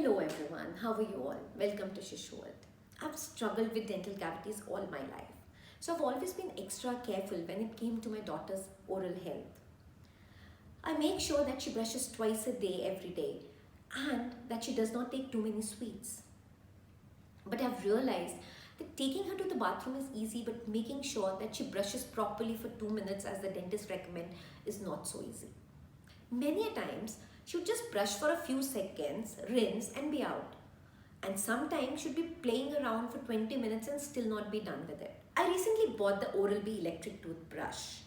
Hello everyone, how are you all? Welcome to Shishu World. I've struggled with dental cavities all my life. So I've always been extra careful when it came to my daughter's oral health. I make sure that she brushes twice a day every day and that she does not take too many sweets. But I've realized that taking her to the bathroom is easy, but making sure that she brushes properly for 2 minutes as the dentist recommends is not so easy. Many a times, she would just brush for a few seconds, rinse and be out. And sometimes she'd be playing around for 20 minutes and still not be done with it. I recently bought the OralB Electric Toothbrush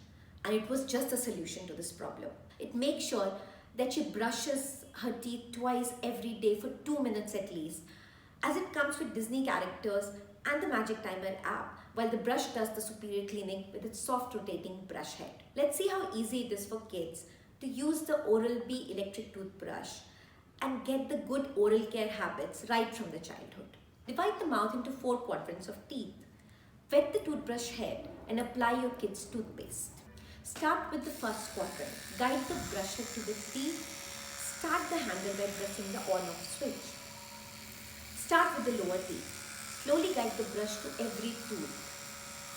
and it was just a solution to this problem. It makes sure that she brushes her teeth twice every day for 2 minutes at least, as it comes with Disney characters and the Magic Timer app, while the brush does the superior cleaning with its soft rotating brush head. Let's see how easy it is for kids to use the OralB Electric Toothbrush and get the good oral care habits right from the childhood. Divide the mouth into 4 quadrants of teeth. Wet the toothbrush head and apply your kid's toothpaste. Start with the first quadrant. Guide the brush head to the teeth. Start the handle by pressing the on-off switch. Start with the lower teeth. Slowly guide the brush to every tooth.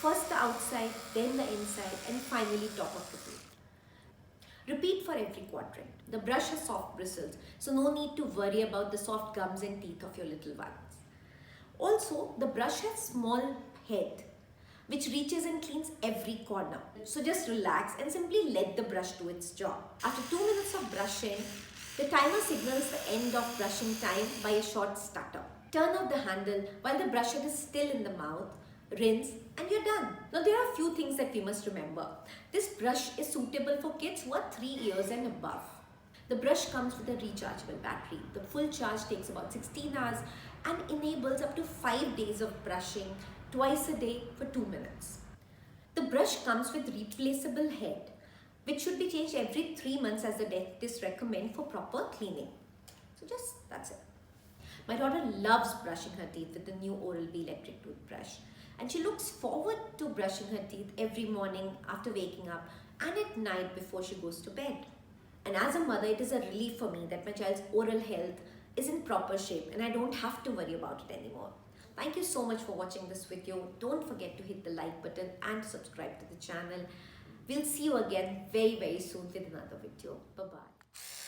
First the outside, then the inside, and finally top of the tooth. Repeat for every quadrant. The brush has soft bristles, so no need to worry about the soft gums and teeth of your little ones. Also, the brush has small head, which reaches and cleans every corner. So just relax and simply let the brush do its job. After 2 minutes of brushing, the timer signals the end of brushing time by a short stutter. Turn off the handle while the brush head is still in the mouth, rinse, and you're done. Now there are a few things that we must remember. This brush is suitable for kids who are 3 years and above. The brush comes with a rechargeable battery. The full charge takes about 16 hours and enables up to 5 days of brushing twice a day for 2 minutes. The brush comes with replaceable head, which should be changed every 3 months as the dentist recommends for proper cleaning. So that's it. My daughter loves brushing her teeth with the new OralB Electric Toothbrush, and she looks forward to brushing her teeth every morning after waking up and at night before she goes to bed. And as a mother, it is a relief for me that my child's oral health is in proper shape and I don't have to worry about it anymore. Thank you so much for watching this video. Don't forget to hit the like button and subscribe to the channel. We'll see you again very soon with another video. Bye-bye.